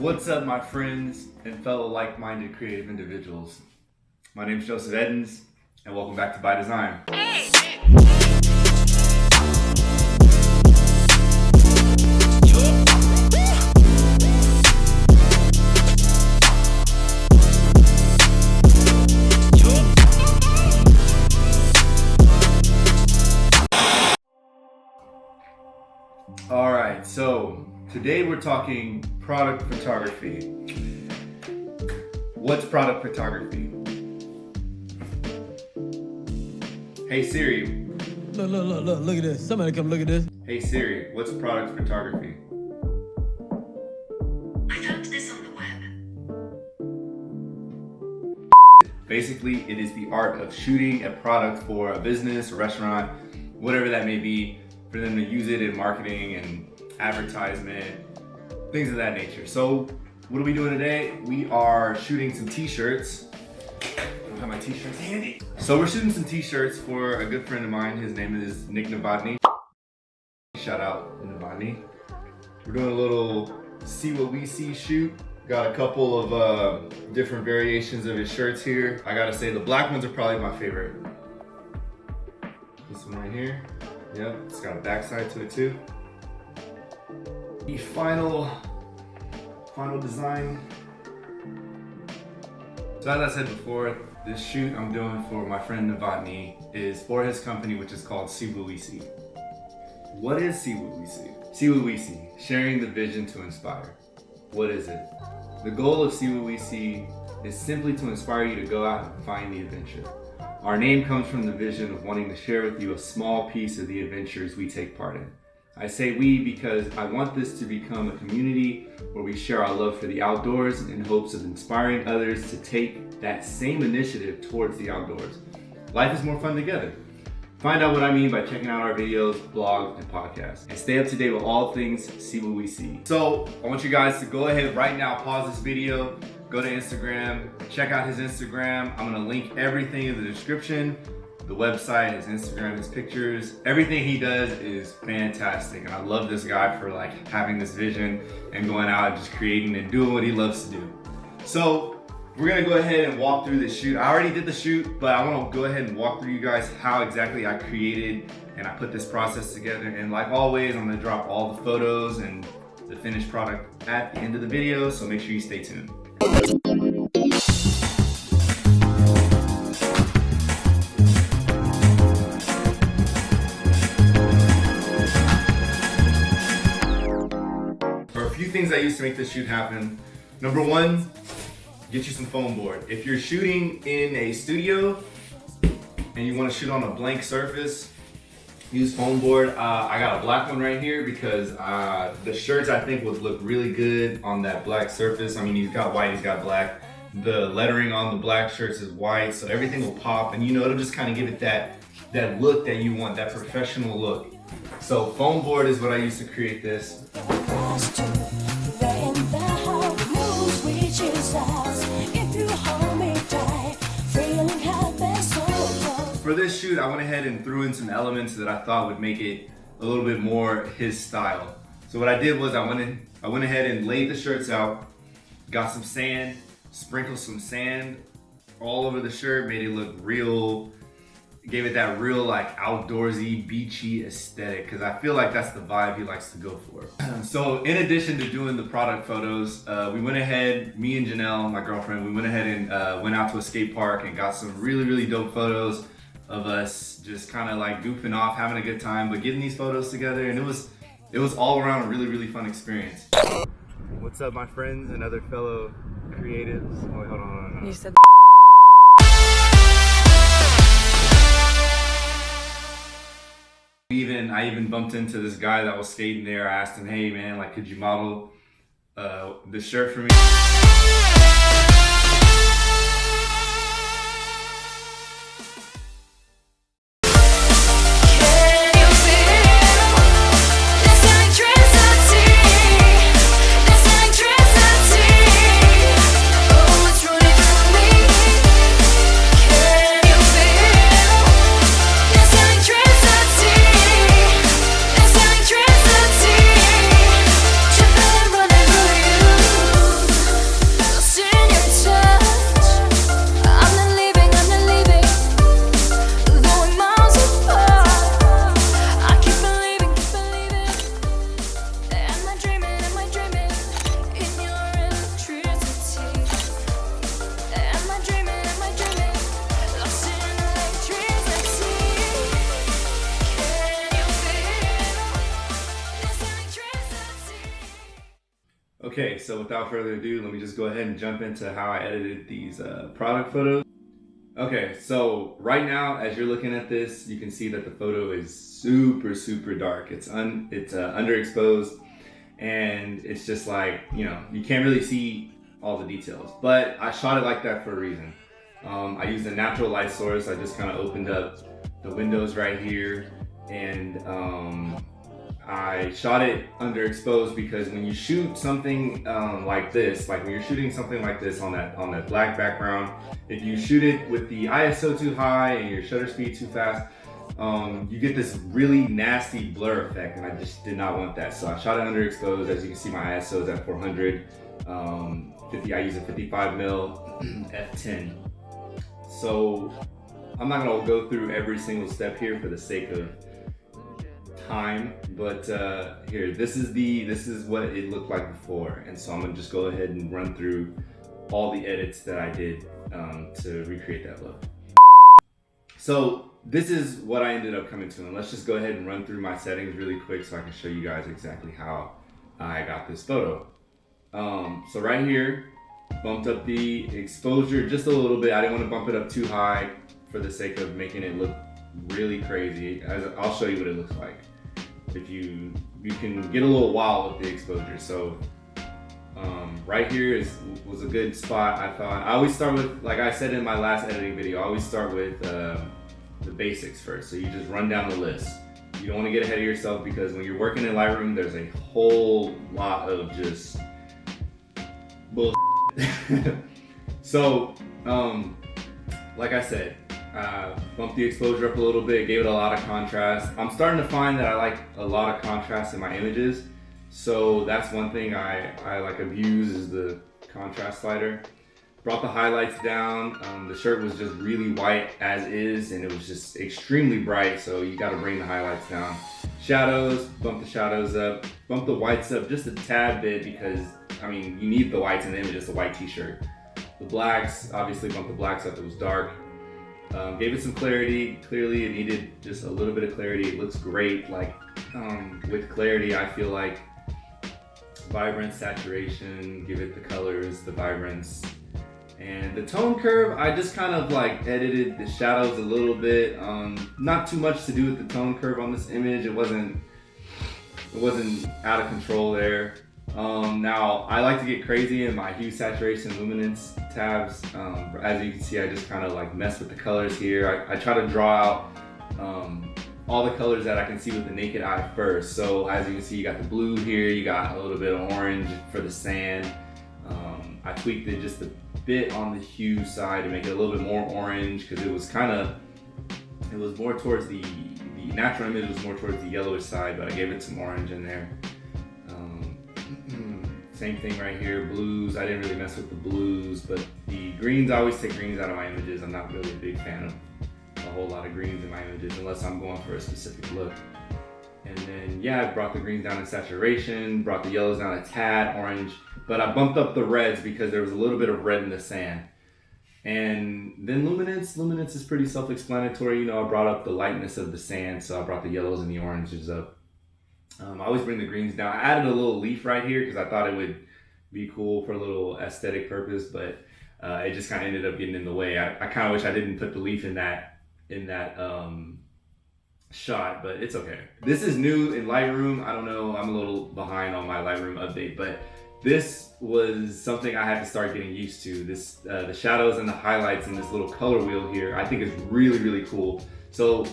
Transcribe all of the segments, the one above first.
What's up, my friends and fellow like-minded creative individuals? My name is Joseph Edens, and welcome back to By Design. Alright, so today we're talking product photography. What's product photography? Hey Siri. Look at this. Somebody come look at this. Hey Siri, what's product photography? I found this on the web. Basically, it is the art of shooting a product for a business, a restaurant, whatever that may be, for them to use it in marketing and advertisement, things of that nature. So what are we doing today? We are shooting some t-shirts. I don't have my t-shirts handy. So we're shooting some t-shirts for a good friend of mine. His name is Nick Novotny. Shout out Novotny. We're doing a little see what we see shoot. Got a couple of different variations of his shirts here. I gotta say the black ones are probably my favorite. This one right here. Yep, it's got a backside to it too. The final design. So as I said before, this shoot I'm doing for my friend Novotny is for his company, which is called See What We See. What is See What We See? See What We See, sharing the vision to inspire. What is it? The goal of See What We See is simply to inspire you to go out and find the adventure. Our name comes from the vision of wanting to share with you a small piece of the adventures we take part in. I say we because I want this to become a community where we share our love for the outdoors in hopes of inspiring others to take that same initiative towards the outdoors. Life is more fun together. Find out what I mean by checking out our videos, blogs, and podcasts. And stay up to date with all things See What We See. So I want you guys to go ahead right now, pause this video, go to Instagram, check out his Instagram. I'm gonna link everything in the description. The website, his Instagram, his pictures, everything he does is fantastic. And I love this guy for like having this vision and going out and just creating and doing what he loves to do. So we're gonna go ahead and walk through this shoot. I already did the shoot, but I wanna go ahead and walk through you guys how exactly I created and I put this process together. And like always, I'm gonna drop all the photos and the finished product at the end of the video, so make sure you stay tuned. Things I used to make this shoot happen. Number one, get you some foam board. If you're shooting in a studio and you want to shoot on a blank surface, use foam board. I got a black one right here because the shirts I think would look really good on that black surface. I mean, he's got white, he's got black. The lettering on the black shirts is white, so everything will pop, and you know, it'll just kind of give it that look that you want, that professional look. So foam board is what I used to create this. For this shoot, I went ahead and threw in some elements that I thought would make it a little bit more his style. So what I did was I went ahead and laid the shirts out, got some sand, sprinkled some sand all over the shirt, made it look real, gave it that real like outdoorsy, beachy aesthetic, because I feel like that's the vibe he likes to go for. So in addition to doing the product photos, we went ahead, me and Janelle, my girlfriend, we went ahead and went out to a skate park and got some really, really dope photos of us just kind of like goofing off, having a good time, but getting these photos together, and it was all around a really, really fun experience. What's up, my friends and other fellow creatives? Oh, wait, hold on. You said I even bumped into this guy that was skating there. I asked him, hey man, like, could you model this shirt for me? Okay, so without further ado, let me just go ahead and jump into how I edited these product photos. Okay, so right now, as you're looking at this, you can see that the photo is super dark. It's underexposed, and it's just like, you know, you can't really see all the details. But I shot it like that for a reason. I used a natural light source. I just kind of opened up the windows right here, and I shot it underexposed because when you shoot something like this, like when you're shooting something like this on that black background, if you shoot it with the ISO too high and your shutter speed too fast, you get this really nasty blur effect, and I just did not want that. So I shot it underexposed. As you can see, my ISO is at 400. I use a 55mm f10. So I'm not gonna go through every single step here for the sake of time, but here, this is what it looked like before, and so I'm gonna just go ahead and run through all the edits that I did to recreate that look. So this is what I ended up coming to, and let's just go ahead and run through my settings really quick so I can show you guys exactly how I got this photo. So right here, bumped up the exposure just a little bit. I didn't want to bump it up too high for the sake of making it look really crazy. I'll show you what it looks like. If you can get a little wild with the exposure. So right here was a good spot, I thought. I always start with, like I said in my last editing video, I always start with the basics first. So you just run down the list. You don't want to get ahead of yourself, because when you're working in Lightroom, there's a whole lot of just bullshit. So like I said, bumped the exposure up a little bit, gave it a lot of contrast. I'm starting to find that I like a lot of contrast in my images, so that's one thing I like abuse, is the contrast slider. Brought the highlights down. The shirt was just really white as is, and it was just extremely bright, so you got to bring the highlights down. Shadows, bump the shadows up, bump the whites up just a tad bit, because I mean, you need the whites in the image. It's a white t-shirt. The blacks, obviously bump the blacks up. It was dark. Gave it some clarity. Clearly, it needed just a little bit of clarity. It looks great. Like with clarity, I feel like vibrance, saturation, give it the colors, the vibrance. And the tone curve, I just kind of like edited the shadows a little bit. Not too much to do with the tone curve on this image. It wasn't out of control there. Now I like to get crazy in my hue, saturation, luminance tabs. As you can see, I just kind of like mess with the colors here. I try to draw out all the colors that I can see with the naked eye first. So as you can see, you got the blue here, you got a little bit of orange for the sand. I tweaked it just a bit on the hue side to make it a little bit more orange, because it was more towards the natural image was more towards the yellowish side, but I gave it some orange in there. Same thing right here, blues. I didn't really mess with the blues, but the greens, I always take greens out of my images. I'm not really a big fan of a whole lot of greens in my images unless I'm going for a specific look. And then, yeah, I brought the greens down in saturation, brought the yellows down a tad, orange, but I bumped up the reds because there was a little bit of red in the sand. And then luminance is pretty self-explanatory. You know, I brought up the lightness of the sand, so I brought the yellows and the oranges up. I always bring the greens down. I added a little leaf right here because I thought it would be cool for a little aesthetic purpose, but it just kind of ended up getting in the way. I kind of wish I didn't put the leaf in that shot, but it's okay. This is new in Lightroom. I don't know, I'm a little behind on my Lightroom update, but this was something I had to start getting used to. This the shadows and the highlights and this little color wheel here, I think is really cool. So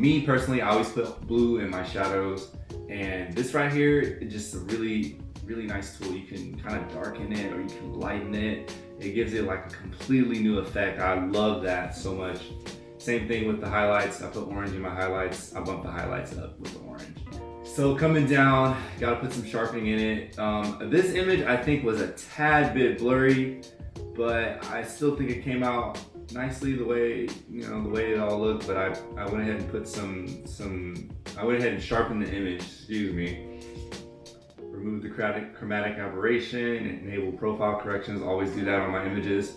me personally, I always put blue in my shadows, and this right here is just a really nice tool. You can kind of darken it or you can lighten it. It gives it like a completely new effect. I love that so much. Same thing with the highlights. I put orange in my highlights. I bump the highlights up with the orange. So coming down, gotta put some sharpening in it. This image I think was a tad bit blurry, but I still think it came out nicely the way it all looked. But I went ahead and put I went ahead and sharpened the image, excuse me. Remove the chromatic aberration, enable profile corrections, always do that on my images.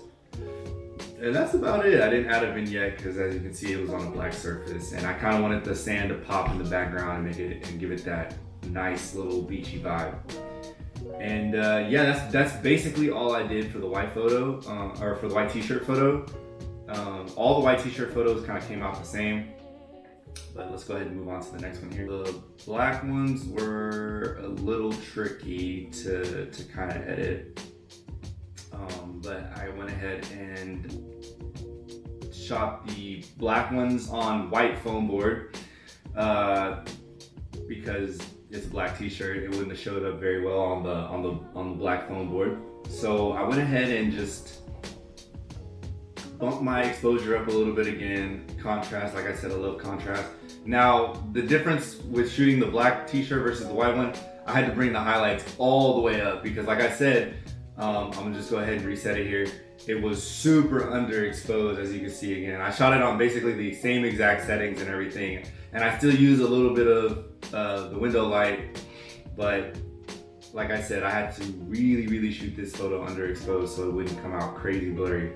And that's about it. I didn't add a vignette because, as you can see, it was on a black surface, and I kind of wanted the sand to pop in the background and give it that nice little beachy vibe. And yeah, that's basically all I did for the white photo, or for the white t-shirt photo. All the white t-shirt photos kind of came out the same. But let's go ahead and move on to the next one here. The black ones were a little tricky to kind of edit. But I went ahead and shot the black ones on white foam board because it's a black t-shirt. It wouldn't have showed up very well on the black foam board. So I went ahead and just bumped my exposure up a little bit again. Contrast, like I said, I love contrast. Now, the difference with shooting the black t-shirt versus the white one, I had to bring the highlights all the way up because like I said, I'm gonna just go ahead and reset it here. It was super underexposed, as you can see again. I shot it on basically the same exact settings and everything. And I still use a little bit of the window light, but like I said, I had to really shoot this photo underexposed so it wouldn't come out crazy blurry.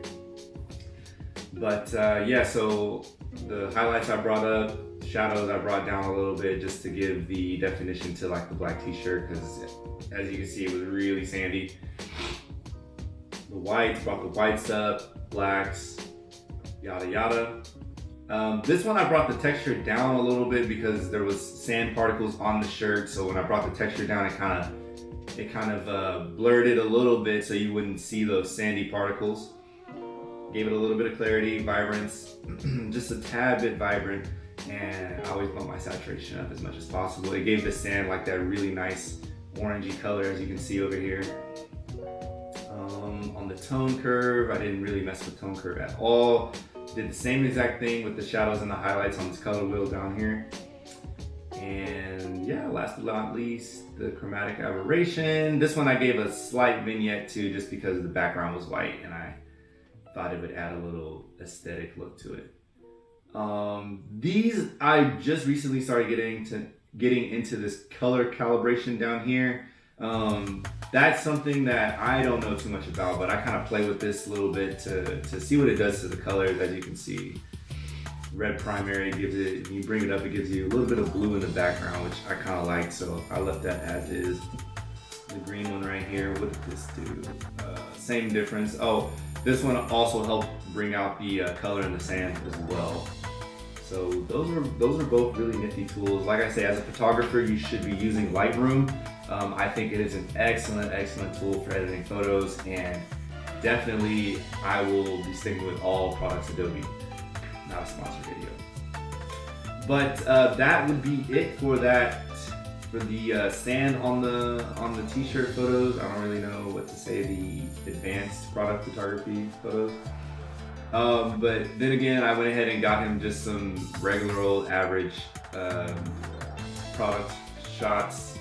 But yeah, so the highlights I brought up, shadows I brought down a little bit just to give the definition to like the black t-shirt, because as you can see, it was really sandy. The whites, brought the whites up, blacks, yada yada. This one I brought the texture down a little bit because there was sand particles on the shirt, so when I brought the texture down, it kind of blurred it a little bit so you wouldn't see those sandy particles. Gave it a little bit of clarity, vibrance, just a tad bit vibrant, and I always bump my saturation up as much as possible. It gave the sand like that really nice orangey color, as you can see over here. On the tone curve, I didn't really mess with tone curve at all. Did the same exact thing with the shadows and the highlights on this color wheel down here. And yeah, last but not least, the chromatic aberration. This one I gave a slight vignette to just because the background was white and I thought it would add a little aesthetic look to it. These, I just recently started getting into this color calibration down here. That's something that I don't know too much about, but I kind of play with this a little bit to see what it does to the colors. As you can see, red primary gives it, when you bring it up, it gives you a little bit of blue in the background, which I kind of like, so I left that as is. The green one right here, what did this do? Same difference. Oh, this one also helped bring out the color in the sand as well. So those are both really nifty tools. Like I say, as a photographer, you should be using Lightroom. I think it is an excellent tool for editing photos, and definitely I will be sticking with all products Adobe. Not a sponsored video. But that would be it for that. For the sand on the t-shirt photos. I don't really know what to say, the advanced product photography photos. But then again, I went ahead and got him just some regular old average product shots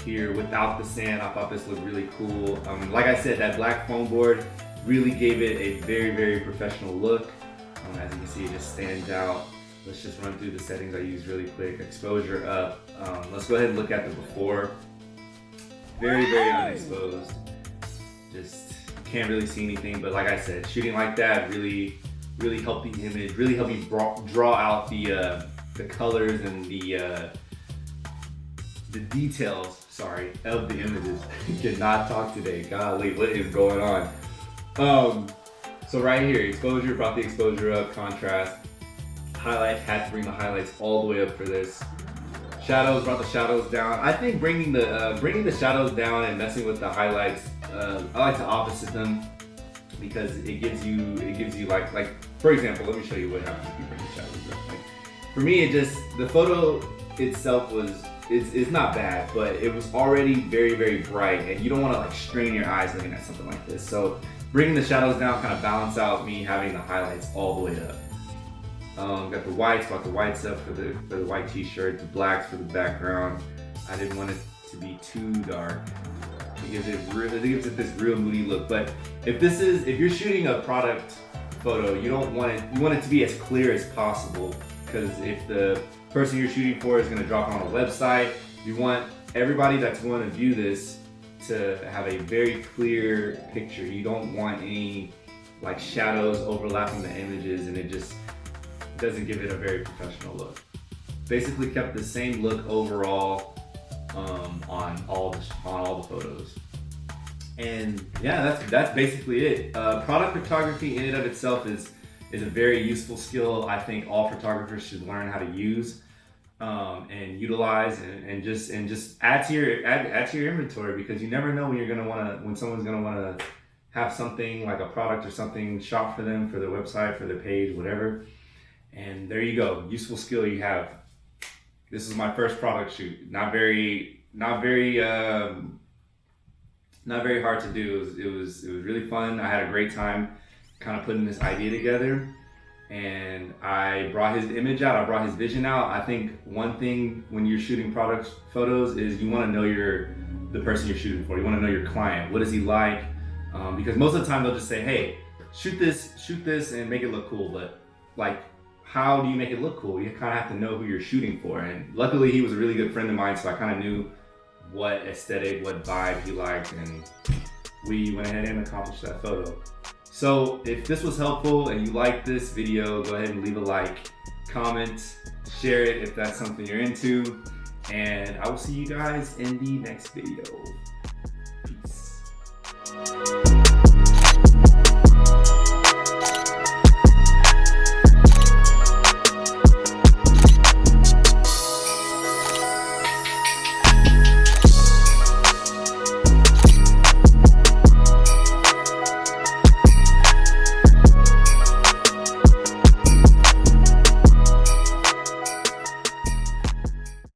here without the sand. I thought this looked really cool. Like I said, that black foam board really gave it a very professional look. As you can see, it just stands out. Let's just run through the settings I use really quick. Exposure up. Let's go ahead and look at the before. Very unexposed. Just can't really see anything, but like I said, shooting like that really helped the image, really helped me draw out the colors and the details, sorry, of the images. Cannot talk today, golly, what is going on? So right here, exposure, brought the exposure up, contrast. Highlight, had to bring the highlights all the way up for this. Shadows, brought the shadows down. I think bringing the shadows down and messing with the highlights, I like to opposite them because it gives you like for example, let me show you what happens if you bring the shadows up. Like, for me, the photo itself is not bad, but it was already very bright, and you don't want to like strain your eyes looking at something like this. So bringing the shadows down kind of balance out me having the highlights all the way up. Got the whites, brought the whites up for the white t-shirt, the blacks for the background. I didn't want it to be too dark. It gives it this real moody look. But if you're shooting a product photo, you want it to be as clear as possible, because if the person you're shooting for is going to drop on a website, you want everybody that's going to view this to have a very clear picture. You don't want any like shadows overlapping the images, and it just doesn't give it a very professional look. Basically kept the same look overall on all the photos. And yeah, that's basically it. Product photography in and of itself is a very useful skill. I think all photographers should learn how to use and utilize and just add to your inventory, because you never know when someone's gonna wanna have something like a product or something shot for them, for their website, for their page, whatever. And there you go, useful skill you have. This is my first product shoot. Not very hard to do. It was really fun. I had a great time kind of putting this idea together, and I brought his image out. I brought his vision out. I think one thing when you're shooting product photos is you want to know the person you're shooting for. You want to know your client. What is he like? Because most of the time they'll just say, "Hey, shoot this, and make it look cool." But like, how do you make it look cool? You kind of have to know who you're shooting for. And luckily, he was a really good friend of mine, so I kind of knew what aesthetic, what vibe he liked, and we went ahead and accomplished that photo. So if this was helpful and you liked this video, go ahead and leave a like, comment, share it if that's something you're into, and I will see you guys in the next video.